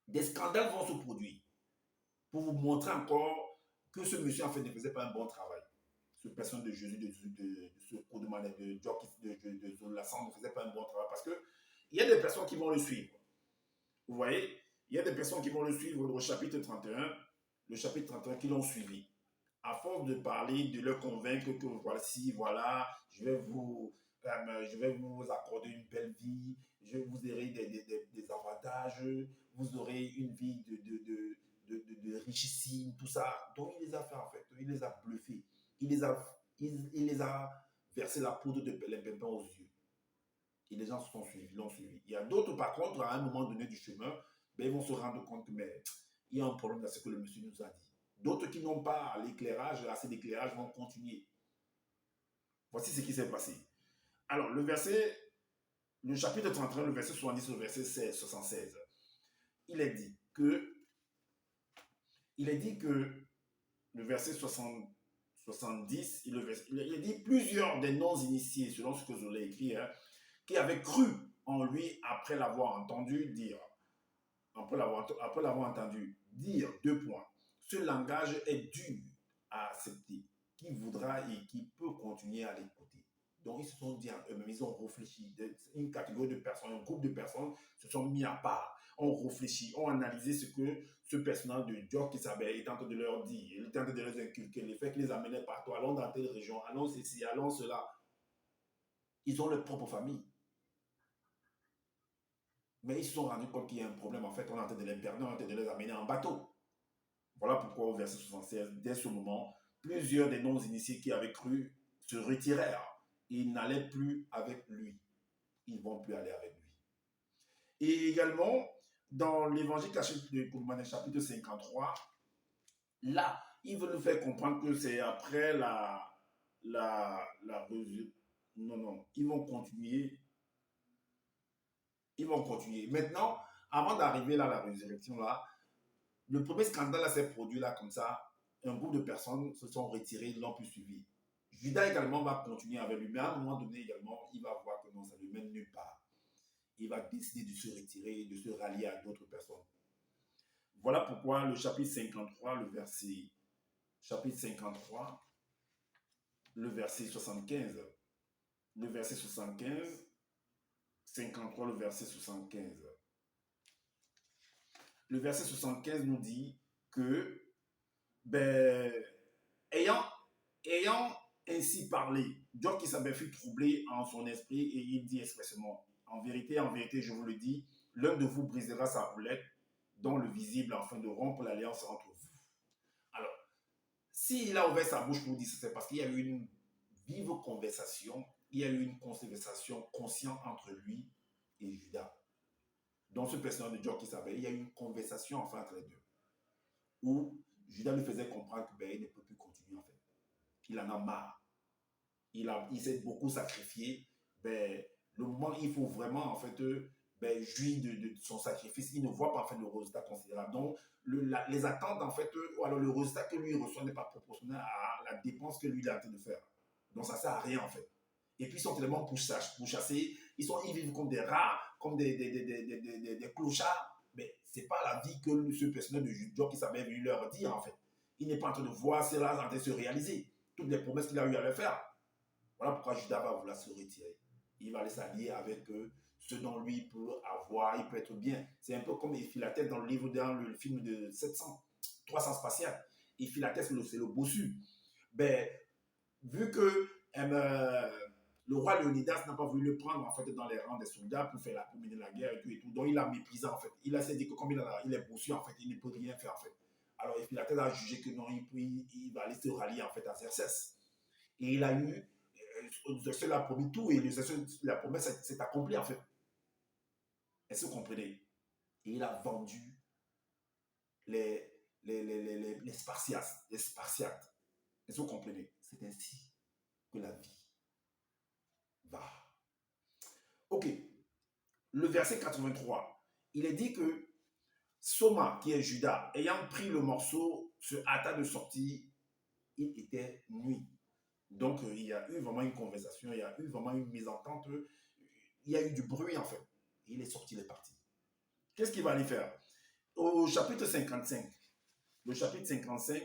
des scandales vont se produire pour vous montrer encore que ce monsieur, en fait, ne faisait pas un bon travail. Ce personne de Jésus, de ce Kodouman, de Jock, de Zolassan ne faisait pas un bon travail parce que il y a des personnes qui vont le suivre. Vous voyez? Il y a des personnes qui vont le suivre au chapitre 31, le chapitre 31 qui l'ont suivi. À force de parler, de leur convaincre que voici, voilà, je vais vous accorder une belle vie, vous aurez des avantages, vous aurez une vie de richissime, tout ça. Donc, il les a fait en fait, il les a bluffés, il les a versé la poudre de pimpin aux yeux. Et les gens se sont suivis, l'ont suivi. Il y a d'autres, par contre, à un moment donné du chemin, ils vont se rendre compte que il y a un problème dans ce que le monsieur nous a dit. D'autres qui n'ont pas l'éclairage, assez d'éclairage, vont continuer. Voici ce qui s'est passé. Alors, le chapitre 31, le verset 70 au verset 76, il est dit que le verset 70, il est dit plusieurs des non-initiés, selon ce que je l'ai écrit, qui avaient cru en lui après l'avoir entendu dire, après l'avoir entendu dire, deux points. Ce langage est dur à accepter. Qui voudra et qui peut continuer à l'écouter. Donc, ils se sont dit à eux-mêmes, ils ont réfléchi. Une catégorie de personnes, un groupe de personnes se sont mis à part, ont réfléchi, ont analysé ce que ce personnage de Jock qui savait est en train de leur dire. Il est en train de leur inculquer les faits qui les amenaient partout. Allons dans telle région, allons ceci, allons cela. Ils ont leur propre famille. Mais ils se sont rendus compte qu'il y a un problème. En fait, on est en train de les perdre, on est en train de les amener en bateau. Voilà pourquoi au verset 76, dès ce moment, plusieurs des non-initiés qui avaient cru se retirèrent. Ils n'allaient plus avec lui. Ils ne vont plus aller avec lui. Et également, dans l'évangile caché de Kouroumane, chapitre 53, là, il veut nous faire comprendre que c'est après la non, non, ils vont continuer. Ils vont continuer. Maintenant, avant d'arriver là à la résurrection, là, Le premier scandale là s'est produit là comme ça. Un groupe de personnes se sont retirées, l'ont plus suivi. Judas également va continuer avec lui, mais à un moment donné également, il va voir que non, ça ne le mène nulle part. Il va décider de se retirer, de se rallier à d'autres personnes. Voilà pourquoi le chapitre 53, chapitre 53, le verset 75, le verset 75, 53, le verset 75. Le verset 75 nous dit que, ben, ayant, ayant ainsi parlé, Job s'avait fut troublé en son esprit et il dit expressément, en vérité, je vous le dis, l'un de vous brisera sa roulette dans le visible afin de rompre l'alliance entre vous. Alors, s'il a ouvert sa bouche pour dire ça, c'est parce qu'il y a eu une vive conversation, il y a eu une conversation consciente entre lui et Judas. Dans ce personnage de Job qui s'appelle, il y a eu une conversation enfin entre les deux, où Judas lui faisait comprendre qu'il ne peut plus continuer en fait, qu'il en a marre. Il s'est beaucoup sacrifié. Ben, le moment où il faut vraiment en fait jouir de son sacrifice, il ne voit pas en fait le résultat considérable. Donc, les attentes en fait, ou alors le résultat que lui reçoit n'est pas proportionnel à la dépense que lui il a en train de faire. Donc, ça ne sert à rien en fait. Et puis, ils sont tellement pourchassés, ils vivent comme des rats, comme des clochards. Mais ce n'est pas la vie que ce personnage de Job qui s'avait venu leur dire en fait. Il n'est pas en train de voir cela en train de se réaliser. Toutes les promesses qu'il a eu à leur faire. Voilà pourquoi Judas va vouloir se retirer. Il va aller s'allier avec ce dont lui peut avoir, il peut être bien. C'est un peu comme Ephilatès dans le film de 300 spatial. Ephilatès, c'est le bossu. Ben, vu que le roi Léonidas n'a pas voulu le prendre en fait dans les rangs des soldats pour mener la guerre et tout, donc il l'a méprisé en fait. Il s'est dit que comme il est bossu en fait, il ne peut rien faire en fait. Alors Ephilatès a jugé que non, il va aller se rallier en fait à Xerxès. Et il a eu Xerxès l'a promis tout et la promesse s'est accomplie en fait. Est-ce que vous comprenez? Et il a vendu les Spartiates. Est-ce que vous comprenez? C'est ainsi que la vie va. Ok. Le verset 83. Il est dit que Soma, qui est Judas, ayant pris le morceau, se hâta de sortir. Il était nuit. Donc, il y a eu vraiment une conversation, il y a eu vraiment une mise en tente, il y a eu du bruit en fait. Il est sorti, il est parti. Qu'est-ce qu'il va aller faire? Au chapitre 55, le chapitre 55,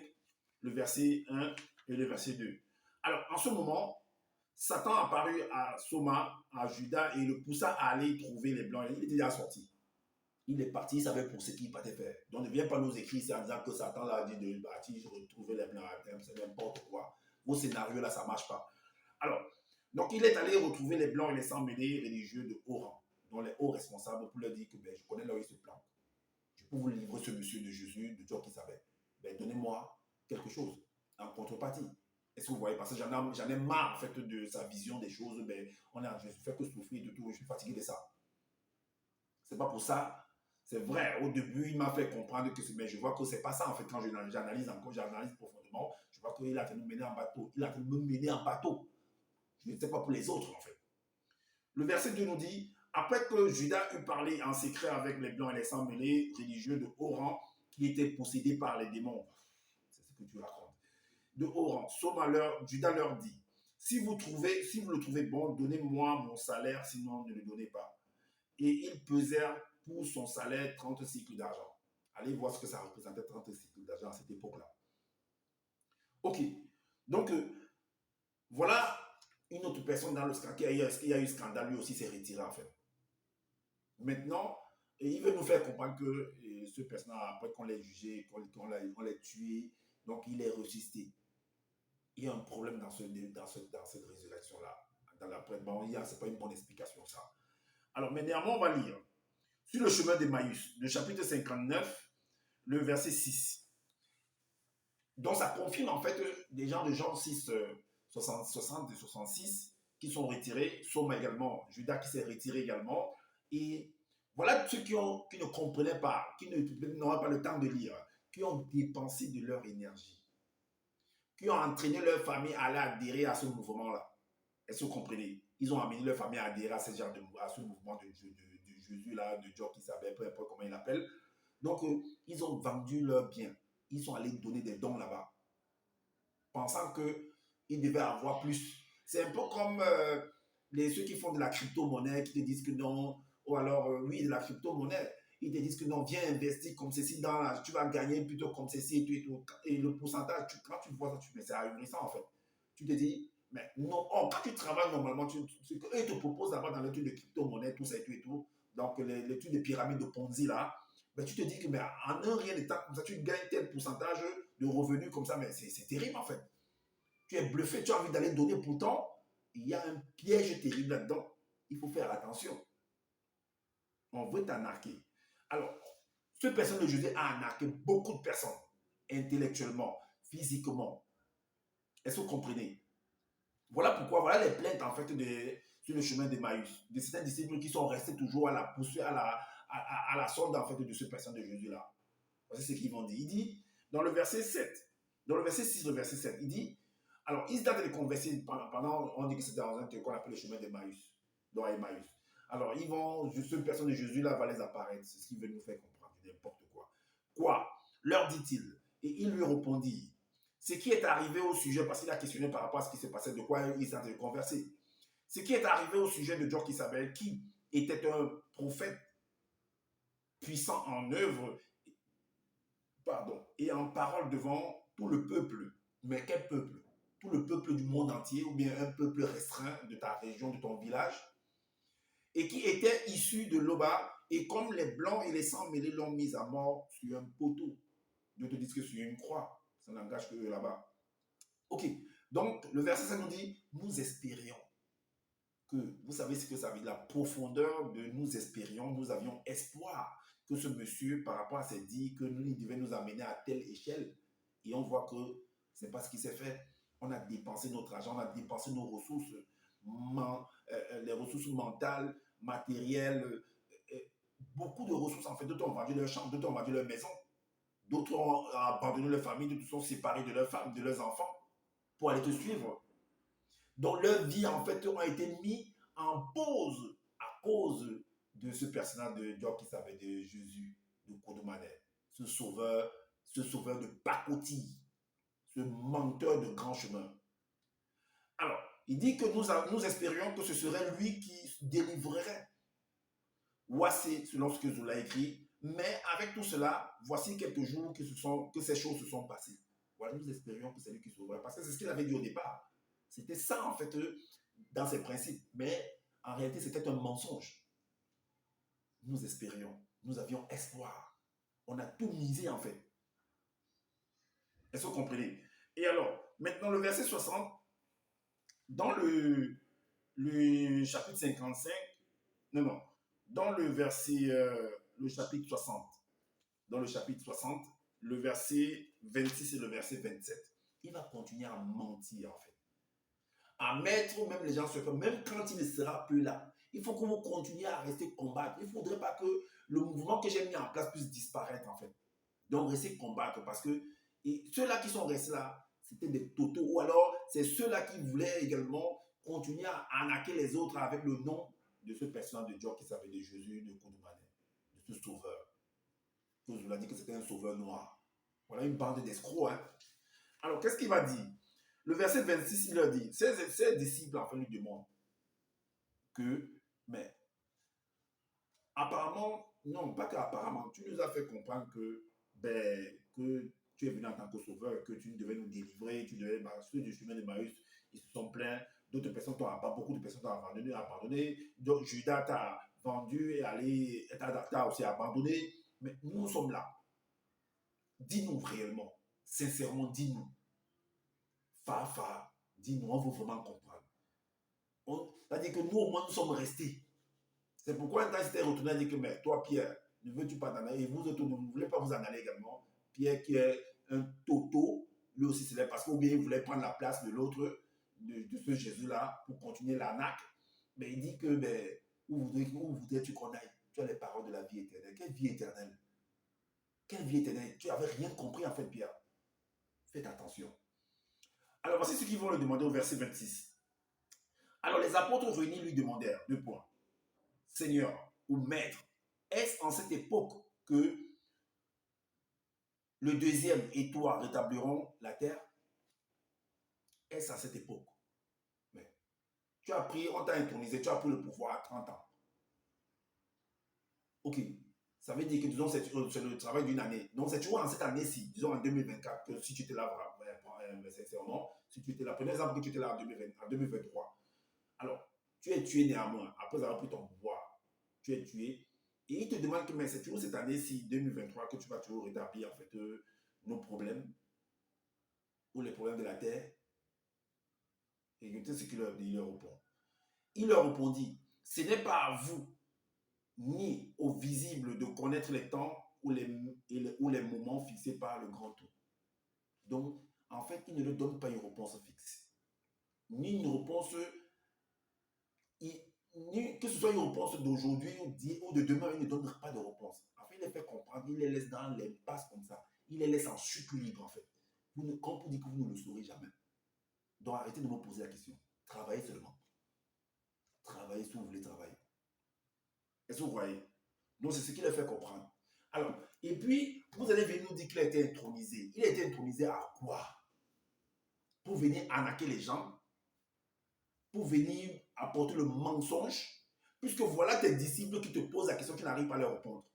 le verset 1 et le verset 2. Alors, en ce moment, Satan apparut à Soma, à Judas, et le poussa à aller trouver les Blancs. Il était déjà sorti. Il est parti, il savait pour ce qu'il partait faire. Donc, ne viens pas nous écrire en disant que Satan l'a dit de partir, retrouver les Blancs à terme, c'est n'importe quoi. Vos scénarios là, ça ne marche pas. Alors, donc il est allé retrouver les Blancs et les sans-mêlés religieux de haut rang, dont les hauts responsables, pour leur dire que je connais là où il se plante. Je peux vous livrer ce monsieur de Jésus, de Dieu qui savait. Donnez-moi quelque chose en contrepartie. Est-ce que vous voyez? Parce que j'en ai marre en fait de sa vision des choses. Je ne fais que souffrir de tout, je suis fatigué de ça. C'est pas pour ça. C'est vrai, au début, il m'a fait comprendre que je vois que c'est pas ça en fait. Quand j'analyse profondément, je vois qu'il a fait nous mener en bateau. Il a fait nous mener en bateau. Je ne sais pas pour les autres en fait. Le verset 2 nous dit, après que Judas eut parlé en secret avec les Blancs et les sans-mêlés religieux de haut rang qui étaient possédés par les démons, c'est ce que tu racontes, de haut rang, Judas leur dit, si vous le trouvez bon, donnez-moi mon salaire, sinon ne le donnez pas. Et ils pesèrent pour son salaire 30 cycles d'argent. Allez voir ce que ça représentait 30 cycles d'argent à cette époque-là. Ok, donc voilà une autre personne dans le scandale qui a eu scandale, lui aussi s'est retiré en fait. Maintenant, il veut nous faire comprendre que ce personnage, après qu'on l'ait jugé, qu'on l'ait tué, donc il est ressuscité. Il y a un problème dans cette résurrection-là. Bon, ce n'est pas une bonne explication ça. Alors, mais néanmoins, on va lire. Sur le chemin d'Emmaüs, le chapitre 59, le verset 6. Donc, ça confirme en fait des gens de Jean 6, 60 et 66 qui sont retirés, Soma également, Judas qui s'est retiré également. Et voilà ceux qui ne comprenaient pas, qui n'auraient pas le temps de lire, qui ont dépensé de leur énergie, qui ont entraîné leur famille à aller adhérer à ce mouvement-là. Est-ce que vous comprenez? Ils ont amené leur famille à adhérer à ce mouvement de Jésus-là, de Dieu qui savait, peu importe comment il l'appelle. Donc, ils ont vendu leurs biens. Ils sont allés donner des dons là-bas, pensant qu'ils devaient avoir plus. C'est un peu comme ceux qui font de la crypto-monnaie, qui te disent que non, ou alors, oui, de la crypto-monnaie, ils te disent que non, viens investir comme ceci, tu vas gagner plutôt comme ceci et tout et tout. Et le pourcentage, quand tu vois ça, c'est ahurissant en fait. Tu te dis, mais non, quand tu travailles normalement, ce qu'eux te proposent là-bas dans l'étude de crypto-monnaie, tout ça et tout, donc l'étude de pyramide de Ponzi là, ben, tu te dis que mais en un rien d'état comme ça, tu gagnes tel pourcentage de revenus comme ça, mais c'est terrible en fait. Tu es bluffé, tu as envie d'aller donner, pourtant, il y a un piège terrible là-dedans. Il faut faire attention. On veut t'arnaquer. Alors, ce personne de Jésus a arnaqué beaucoup de personnes, intellectuellement, physiquement. Est-ce que vous comprenez? Voilà pourquoi, voilà les plaintes en fait sur le chemin d'Emmaüs, de certains disciples qui sont restés toujours à la poursuite, à la solde en fait de ce personne de Jésus-là. Voici ce qu'ils vont dire. Il dit, dans le verset 7, dans le verset 6, le verset 7, il dit, alors, ils étaient de converser pendant, on dit que c'était dans un qu'on appelle le chemin d'Emmaüs, dans Emmaüs. Alors, ils vont, cette personne de Jésus-là va les apparaître. C'est ce qu'il veut nous faire comprendre, n'importe quoi. Quoi? Leur dit-il. Et il lui répondit. Ce qui est arrivé au sujet, parce qu'il a questionné par rapport à ce qui s'est passé, de quoi ils étaient en train de converser. Ce qui est arrivé au sujet de Job Isabelle, qui était un prophète puissant en œuvre, pardon, et en parole devant tout le peuple. Mais quel peuple? Tout le peuple du monde entier, ou bien un peuple restreint de ta région, de ton village, et qui était issu de Loba, et comme les blancs et les sangs mêlés l'ont mis à mort sur un poteau. Dieu te dit que sur une croix, ça n'engage que là-bas. Ok, donc le verset 5 nous dit, nous espérions que, vous savez ce que ça veut dire, la profondeur de nous espérions, nous avions espoir que ce monsieur, par rapport à ses dits, que nous, il devait nous amener à telle échelle. Et on voit que ce n'est pas ce qui s'est fait. On a dépensé notre argent, on a dépensé nos ressources, les ressources mentales, matérielles, beaucoup de ressources. En fait, d'autres ont vendu leur champ, d'autres ont vendu leur maison, d'autres ont abandonné leur famille, d'autres sont séparés de leurs femmes, de leurs enfants pour aller te suivre. Donc leur vie, en fait, ont été mis en pause à cause de ce personnage de Job qui s'appelle de Jésus de Kodoumanet, ce sauveur de pacotille, ce menteur de grand chemin. Alors, il dit que nous espérions que ce serait lui qui délivrerait. Voici, selon ce que Zola écrit, mais avec tout cela, voici quelques jours que ces choses se sont passées. Voilà, nous espérions que c'est lui qui sauverait, parce que c'est ce qu'il avait dit au départ. C'était ça, en fait, dans ses principes. Mais en réalité, c'était un mensonge. Nous espérions, nous avions espoir. On a tout misé, en fait. Est-ce que vous comprenez? Et alors, maintenant, le verset 60, dans le chapitre 55, non, dans le verset, le chapitre 60, dans le chapitre 60, le verset 26 et le verset 27, il va continuer à mentir, en fait. À mettre même les gens sur le même quand il ne sera plus là. Il faut que vous continuiez à rester combattre. Il ne faudrait pas que le mouvement que j'ai mis en place puisse disparaître, en fait. Donc, rester combattre parce que ceux-là qui sont restés là, c'était des totaux. Ou alors, c'est ceux-là qui voulaient également continuer à arnaquer les autres avec le nom de ce personnage de Dieu qui s'appelle de Jésus de Kodoumanet, de ce sauveur. Je vous l'ai dit que c'était un sauveur noir. Voilà une bande d'escrocs. Hein. Alors, qu'est-ce qu'il va dire? Le verset 26, il leur dit, ses disciples, enfin, lui demandent que, mais apparemment, non, pas qu'apparemment, tu nous as fait comprendre que, que tu es venu en tant que sauveur, que tu devais nous délivrer, tu devais, ceux du chemin de Maïs, ils se sont plaints, d'autres personnes t'ont abandonné, beaucoup de personnes t'ont abandonné, donc Judas t'a vendu et t'a aussi abandonné, mais nous sommes là. Dis-nous réellement, sincèrement, dis-nous. Fa, dis-nous, on veut vraiment comprendre. C'est-à-dire que nous, au moins, nous sommes restés. C'est pourquoi quand il s'était retourné, il a dit que, mais toi, Pierre, ne veux-tu pas t'en aller? Et vous autres, ne voulez pas vous en aller également? Pierre, qui est un toto, lui aussi, c'est parce qu'au bien, il voulait prendre la place de l'autre, de ce Jésus-là, pour continuer l'arnaque. Mais il dit que, où voudrais-tu qu'on aille? Tu as les paroles de la vie éternelle. Quelle vie éternelle? Quelle vie éternelle? Tu n'avais rien compris, en fait, Pierre. Faites attention. Alors, voici ce qu'ils vont le demander au verset 26. Alors, les apôtres réunis lui demandèrent, 2 points. Seigneur ou Maître, est-ce en cette époque que le deuxième et toi rétabliront la terre? Est-ce à cette époque? Mais tu as pris, on t'a intronisé, tu as pris le pouvoir à 30 ans. Ok, ça veut dire que disons c'est le travail d'une année. Donc c'est toujours en cette année-ci, disons en 2024, que si tu étais là, sincèrement, si tu étais là, prenez exemple que tu étais là en 2020, en 2023. Alors, tu es tué néanmoins, après avoir pris ton pouvoir, tu es tué. Et il te demande que mais c'est toujours cette année-ci, 2023, que tu vas toujours rétablir en fait nos problèmes ou les problèmes de la terre. Et écoutez ce qu'il leur répond. Il leur répondit, ce n'est pas à vous ni aux visibles de connaître les temps ou les moments fixés par le grand tout. Donc, en fait, il ne leur donne pas une réponse fixe. Ni une réponse, ni que ce soit une réponse d'aujourd'hui ou de demain, il ne donne pas de réponse. En fait, il les fait comprendre, il les laisse dans l'impasse comme ça. Il les laisse en chute libre, en fait. Quand vous dites que vous ne le saurez jamais. Donc, arrêtez de me poser la question. Travaillez seulement. Travaillez si vous voulez travailler. Est-ce que vous voyez? Donc, c'est ce qui les fait comprendre. Alors, et puis, vous allez venir nous dire qu'il a été intronisé. Il a été intronisé à quoi? Pour venir arnaquer les gens? Pour venir apporter le mensonge? Puisque voilà tes disciples qui te posent la question qui n'arrivent pas à leur répondre.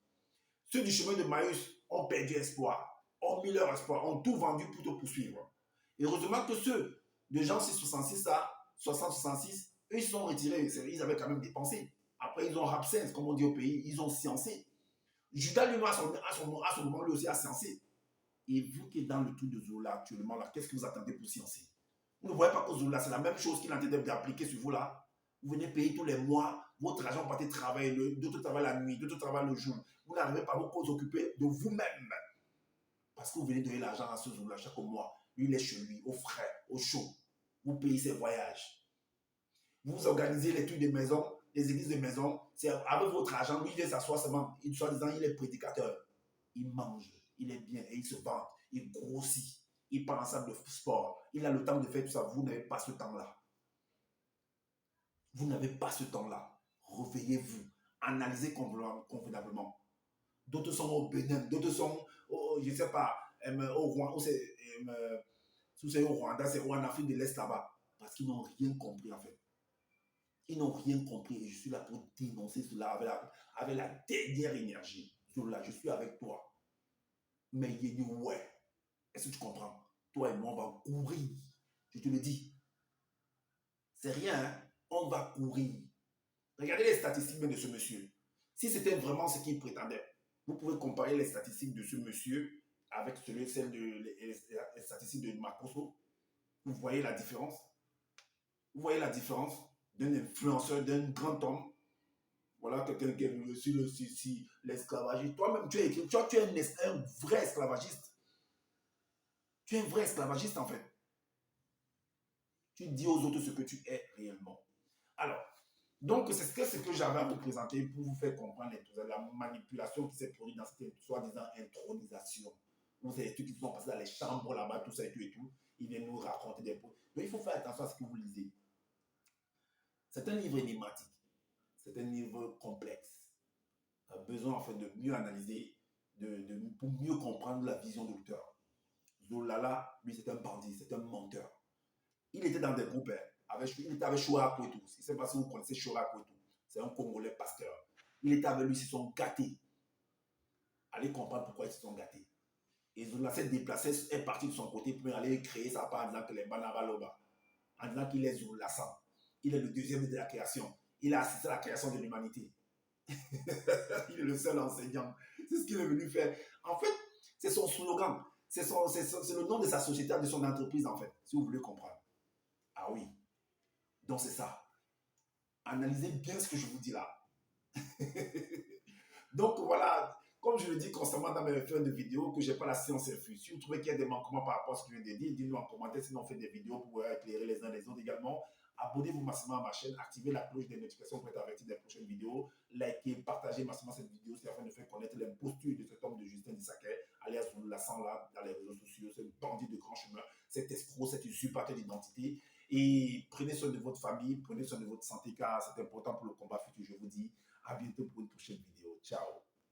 Ceux du chemin de Maïs ont perdu espoir, ont mis leur espoir, ont tout vendu pour te poursuivre. Et heureusement que ceux de Jean 6,66 à 60-66, eux, ils sont retirés. Ils avaient quand même dépensé. Après, ils ont absence, comme on dit au pays, ils ont sciencé. Judas lui-même, à son moment, lui aussi a sciencé. Et vous qui êtes dans le truc de Zola actuellement, là, qu'est-ce que vous attendez pour sciencer? Vous ne voyez pas que Zola, c'est la même chose qu'il est en train d'appliquer sur vous là. Vous venez payer tous les mois, votre argent, vous partez travailler, d'autres travaillent la nuit, d'autres travaillent le jour. Vous n'arrivez pas à vous occuper de vous-même. Parce que vous venez donner l'argent à ce Zola chaque mois. Lui, il est chez lui, au frais, au chaud. Vous payez ses voyages. Vous organisez les trucs de maison, les églises de maison. C'est avec votre argent, lui, il vient s'asseoir seulement. Soi-disant, il est prédicateur. Il mange, il est bien et il se vante. Il grossit. Il part en salle de sport. Il a le temps de faire tout ça. Vous n'avez pas ce temps-là. Vous n'avez pas ce temps-là. Réveillez-vous. Analysez convenablement. D'autres sont au Bénin, d'autres sont, je ne sais pas, au Rwanda, c'est au Rwanda, c'est en Afrique de l'Est là-bas. Parce qu'ils n'ont rien compris en fait. Ils n'ont rien compris et je suis là pour dénoncer cela avec la dernière énergie. Zola, je suis avec toi. Mais il dit ouais. Est-ce que tu comprends? Toi et moi, on va courir. Je te le dis. C'est rien, hein? On va courir. Regardez les statistiques de ce monsieur. Si c'était vraiment ce qu'il prétendait, vous pouvez comparer les statistiques de ce monsieur avec celles les statistiques de Makoso. Vous voyez la différence? Vous voyez la différence d'un influenceur, d'un grand homme? Voilà quelqu'un qui est sur l'esclavagisme. Toi-même, tu es un vrai esclavagiste. Tu es un vrai esclavagiste en fait. Tu dis aux autres ce que tu es réellement. Alors, donc c'est ce que j'avais à vous présenter pour vous faire comprendre la manipulation qui s'est produite dans cette soi-disant intronisation. Vous savez, ceux qui sont passés dans les chambres là-bas, tout ça et tout, ils viennent nous raconter des choses. Donc il faut faire attention à ce que vous lisez. C'est un livre énigmatique. C'est un livre complexe. On a besoin en fait de mieux analyser, pour mieux comprendre la vision de l'auteur. Zola, lui, c'est un bandit, c'est un menteur. Il était dans des groupes, il était avec Choura Kouetou. Je ne sais pas si vous connaissez Choura Kouetou. C'est un Congolais pasteur. Il était avec lui, ils se sont gâtés. Allez comprendre pourquoi ils se sont gâtés. Et Zola s'est déplacé, est parti de son côté pour aller créer sa part en disant que les Banabaloba, en disant qu'il est Zola San. Il est le deuxième de la création. Il a assisté à la création de l'humanité. Il est le seul enseignant. C'est ce qu'il est venu faire. En fait, c'est son slogan. C'est le nom de sa société, de son entreprise, en fait, si vous voulez comprendre. Ah oui. Donc, c'est ça. Analysez bien ce que je vous dis là. Donc, voilà. Comme je le dis constamment dans mes fins de vidéos, que je n'ai pas la science infuse. Si vous trouvez qu'il y a des manquements par rapport à ce que je viens de dire, dites-nous en commentaire. Sinon, on fait des vidéos pour éclairer les uns les autres également. Abonnez-vous massivement à ma chaîne, activez la cloche des notifications pour être averti des prochaines vidéos. Likez, partagez massivement cette vidéo, c'est afin de faire connaître l'imposture de cet homme de Justin Dissaquet, alias Zola San là, dans les réseaux sociaux, ce bandit de grand chemin, cet escroc, cet usurpateur d'identité. Et prenez soin de votre famille, prenez soin de votre santé, car c'est important pour le combat futur. Je vous dis à bientôt pour une prochaine vidéo. Ciao.